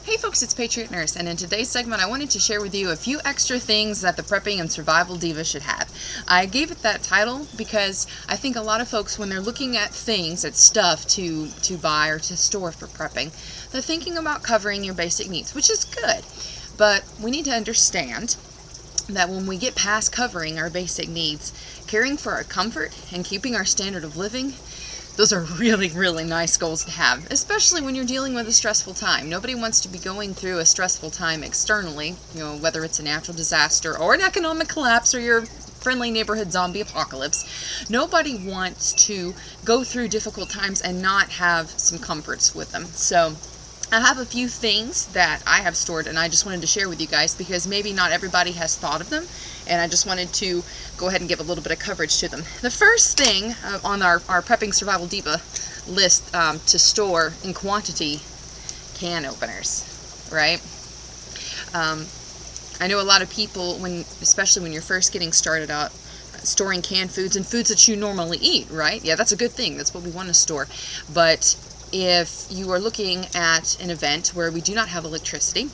Hey folks, it's Patriot Nurse, and in today's segment I wanted to share with you a few extra things that the Prepping and Survival Diva should have. I gave it that title because I think a lot of folks, when they're looking at things, at stuff to buy or to store for prepping, they're thinking about covering your basic needs, which is good. But we need to understand that when we get past covering our basic needs, caring for our comfort and keeping our standard of living, those are really, really nice goals to have, especially when you're dealing with a stressful time. Nobody wants to be going through a stressful time externally, whether it's a natural disaster or an economic collapse or your friendly neighborhood zombie apocalypse. Nobody wants to go through difficult times and not have some comforts with them. So I have a few things that I have stored, and I just wanted to share with you guys because maybe not everybody has thought of them, and I just wanted to go ahead and give a little bit of coverage to them. The first thing on our Prepping Survival Diva list to store in quantity, can openers, right? I know a lot of people, especially when you're first getting started out, storing canned foods and foods that you normally eat, right? Yeah, that's a good thing. That's what we want to store. But if you are looking at an event where we do not have electricity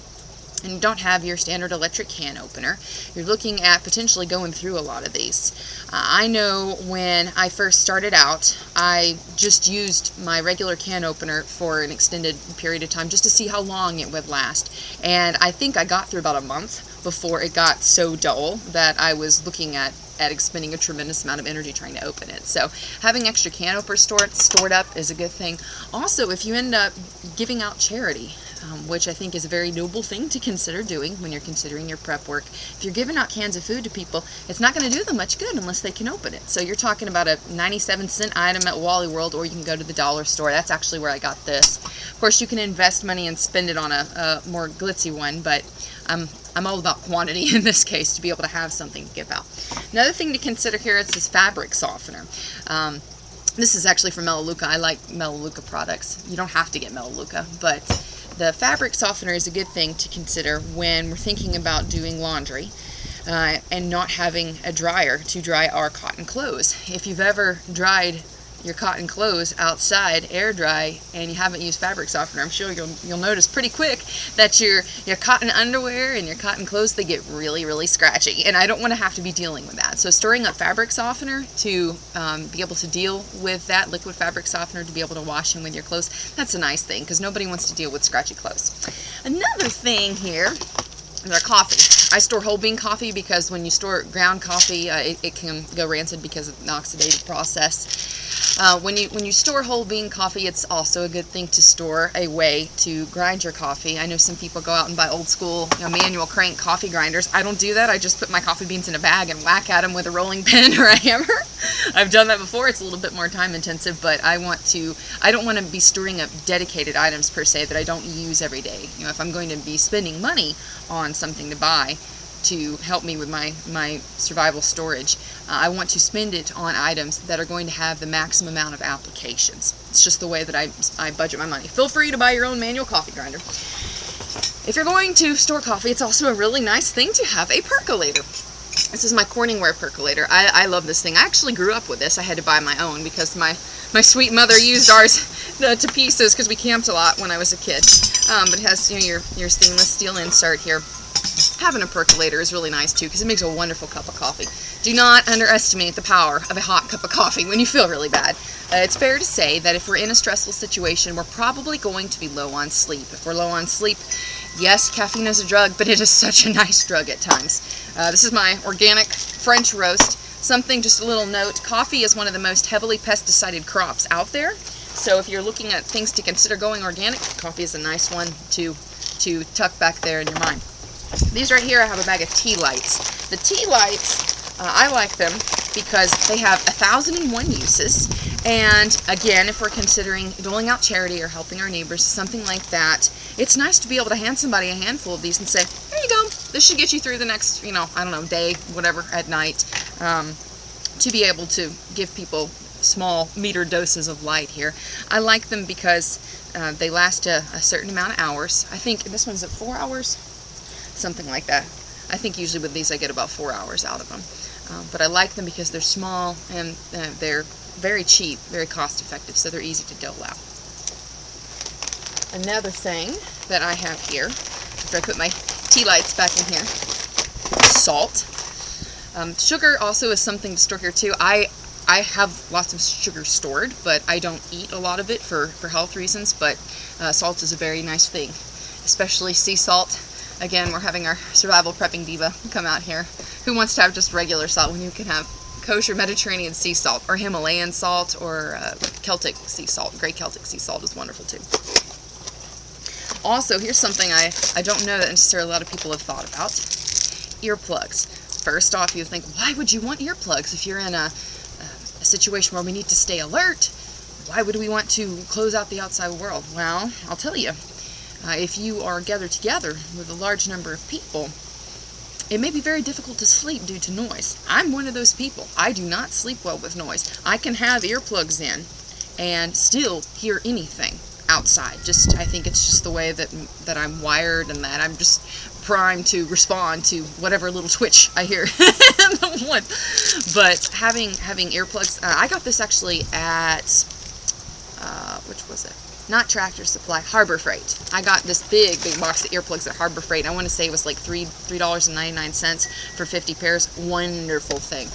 and you don't have your standard electric can opener, you're looking at potentially going through a lot of these. I know when I first started out, I just used my regular can opener for an extended period of time just to see how long it would last. And I think I got through about a month before it got so dull that I was looking at expending a tremendous amount of energy trying to open it. So having extra can openers stored up is a good thing. Also, if you end up giving out charity, which I think is a very noble thing to consider doing when you're considering your prep work. If you're giving out cans of food to people, it's not going to do them much good unless they can open it. So you're talking about a 97-cent item at Wally World, or you can go to the dollar store. That's actually where I got this. Of course, you can invest money and spend it on a more glitzy one, but I'm all about quantity in this case to be able to have something to give out. Another thing to consider here is this fabric softener. This is actually from Melaleuca. I like Melaleuca products. You don't have to get Melaleuca, but the fabric softener is a good thing to consider when we're thinking about doing laundry and not having a dryer to dry our cotton clothes. If you've ever dried your cotton clothes outside air dry and you haven't used fabric softener, I'm sure you'll notice pretty quick that your cotton underwear and your cotton clothes, they get really, really scratchy, and I don't want to have to be dealing with that. So storing up fabric softener to be able to deal with that, liquid fabric softener to be able to wash in with your clothes, that's a nice thing because nobody wants to deal with scratchy clothes. Another thing here is our coffee. I store whole bean coffee because when you store ground coffee, it can go rancid because of the oxidative process. When you store whole bean coffee, it's also a good thing to store a way to grind your coffee. I know some people go out and buy old school manual crank coffee grinders. I don't do that. I just put my coffee beans in a bag and whack at them with a rolling pin or a hammer. I've done that before. It's a little bit more time intensive, but I don't want to be storing up dedicated items per se that I don't use every day. If I'm going to be spending money on something to buy to help me with my survival storage, I want to spend it on items that are going to have the maximum amount of applications. It's just the way that I budget my money. Feel free to buy your own manual coffee grinder. If you're going to store coffee, it's also a really nice thing to have a percolator. This is my Corningware percolator. I love this thing. I actually grew up with this. I had to buy my own because my sweet mother used ours to pieces because we camped a lot when I was a kid. But it has your stainless steel insert here. Having a percolator is really nice too because it makes a wonderful cup of coffee. Do not underestimate the power of a hot cup of coffee when you feel really bad. It's fair to say that if we're in a stressful situation, we're probably going to be low on sleep. If we're low on sleep, yes, caffeine is a drug, but it is such a nice drug at times. This is my organic French roast. Just a little note, coffee is one of the most heavily pesticided crops out there. So if you're looking at things to consider going organic, coffee is a nice one to tuck back there in your mind. These right here, I have a bag of tea lights. The tea lights, I like them because they have 1,001 uses. And again, if we're considering doling out charity or helping our neighbors, something like that, it's nice to be able to hand somebody a handful of these and say, there you go, this should get you through the next, I don't know, day, whatever, at night, to be able to give people small meter doses of light here. I like them because they last a certain amount of hours. I think this one's at 4 hours. Something like that. I think usually with these I get about 4 hours out of them. But I like them because they're small and they're very cheap, very cost effective, so they're easy to dole out. Another thing that I have here, after I put my tea lights back in here, salt. Sugar also is something to store here too. I have lots of sugar stored, but I don't eat a lot of it for health reasons, but salt is a very nice thing, especially sea salt. Again, we're having our survival prepping diva come out here. Who wants to have just regular salt when you can have kosher Mediterranean sea salt, or Himalayan salt, or Celtic sea salt? Great Celtic sea salt is wonderful too. Also, here's something I don't know that necessarily a lot of people have thought about. Earplugs. First off, you think, why would you want earplugs if you're in a situation where we need to stay alert? Why would we want to close out the outside world? Well, I'll tell you. If you are gathered together with a large number of people, it may be very difficult to sleep due to noise. I'm one of those people. I do not sleep well with noise. I can have earplugs in and still hear anything outside. I think it's just the way that I'm wired, and that I'm just primed to respond to whatever little twitch I hear in the wood. But having earplugs, I got this actually at which was it? Not Tractor Supply, Harbor Freight. I got this big box of earplugs at Harbor Freight. I want to say it was like $3.99 for 50 pairs. Wonderful thing.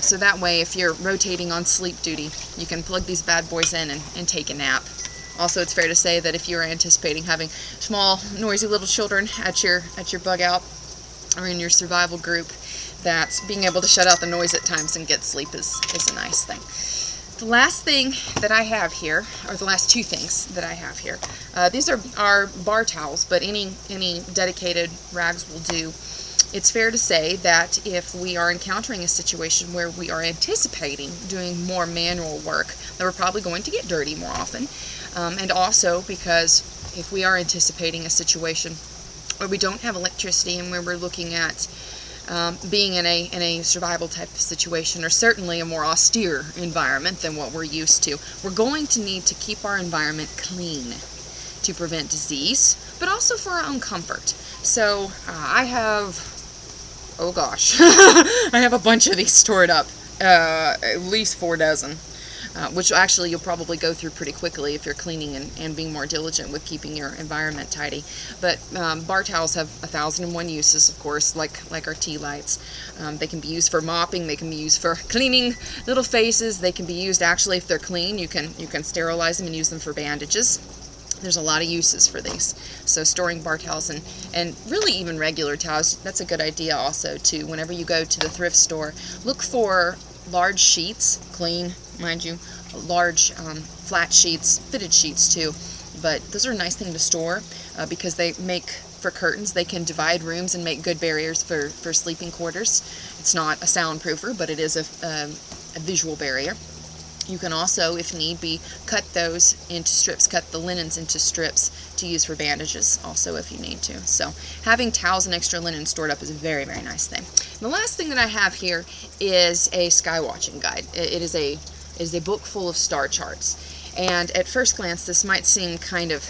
So that way, if you're rotating on sleep duty, you can plug these bad boys in and take a nap. Also, it's fair to say that if you're anticipating having small, noisy little children at your bug out or in your survival group, that being able to shut out the noise at times and get sleep is a nice thing. The last thing that I have here, or the last two things that I have here, these are bar towels, but any dedicated rags will do. It's fair to say that if we are encountering a situation where we are anticipating doing more manual work, that we're probably going to get dirty more often. And also because if we are anticipating a situation where we don't have electricity and where we're looking at being in a survival type of situation, or certainly a more austere environment than what we're used to, we're going to need to keep our environment clean to prevent disease, but also for our own comfort. So I have, oh gosh, I have a bunch of these stored up, at least 4 dozen. Which actually you'll probably go through pretty quickly if you're cleaning and being more diligent with keeping your environment tidy. But bar towels have 1,001 uses, of course, like our tea lights. They can be used for mopping. They can be used for cleaning little faces. They can be used, actually, if they're clean, you can sterilize them and use them for bandages. There's a lot of uses for these. So storing bar towels and really even regular towels, that's a good idea also too. Whenever you go to the thrift store, look for large sheets, clean, mind you, large flat sheets, fitted sheets too. But those are a nice thing to store because they make for curtains. They can divide rooms and make good barriers for sleeping quarters. It's not a soundproofer, but it is a visual barrier. You can also, if need be, cut those into strips, cut the linens into strips to use for bandages also if you need to. So having towels and extra linen stored up is a very, very nice thing. And the last thing that I have here is a Skywatching guide. It is a book full of star charts. And at first glance, this might seem kind of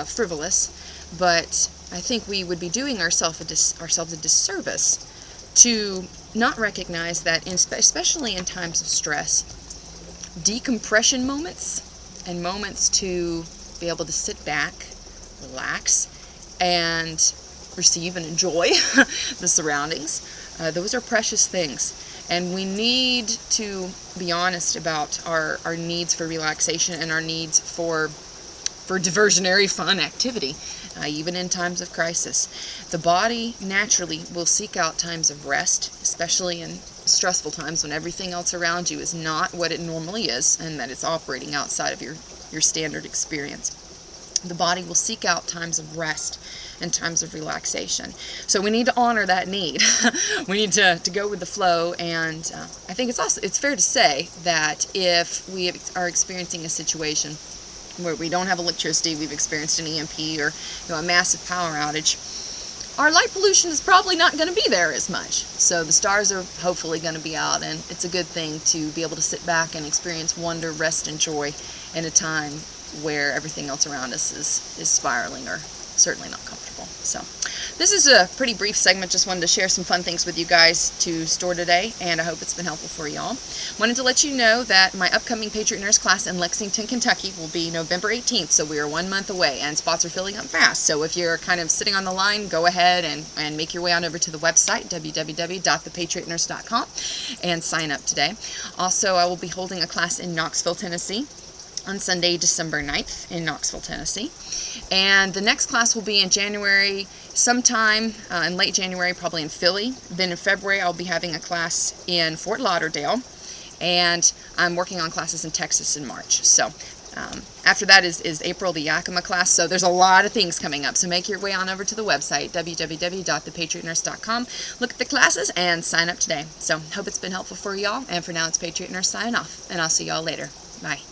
frivolous, but I think we would be doing ourselves a disservice to not recognize that, especially in times of stress, decompression moments and moments to be able to sit back, relax, and receive and enjoy the surroundings, those are precious things. And we need to be honest about our needs for relaxation and our needs for diversionary fun activity, even in times of crisis. The body naturally will seek out times of rest, especially in stressful times when everything else around you is not what it normally is and that it's operating outside of your standard experience. The body will seek out times of rest and times of relaxation. So we need to honor that need. We need to go with the flow, and I think it's fair to say that if we are experiencing a situation where we don't have electricity, we've experienced an EMP or a massive power outage, our light pollution is probably not going to be there as much. So the stars are hopefully going to be out, and it's a good thing to be able to sit back and experience wonder, rest, and joy in a time where everything else around us is spiraling or certainly not comfortable. So This is a pretty brief segment. Just wanted to share some fun things with you guys to store today, and I hope it's been helpful for y'all. Wanted to let you know that my upcoming Patriot Nurse class in Lexington, Kentucky will be November 18th, so we are 1 month away, and spots are filling up fast. So if you're kind of sitting on the line, go ahead and make your way on over to the website, www.thepatriotnurse.com, and sign up today. Also, I will be holding a class in Knoxville, Tennessee, on Sunday, December 9th in Knoxville, Tennessee. And the next class will be in January, sometime in late January, probably in Philly. Then in February, I'll be having a class in Fort Lauderdale. And I'm working on classes in Texas in March. So after that is April, the Yakima class. So there's a lot of things coming up. So make your way on over to the website, www.thepatriotnurse.com. Look at the classes and sign up today. So hope it's been helpful for y'all. And for now, it's Patriot Nurse signing off. And I'll see y'all later. Bye.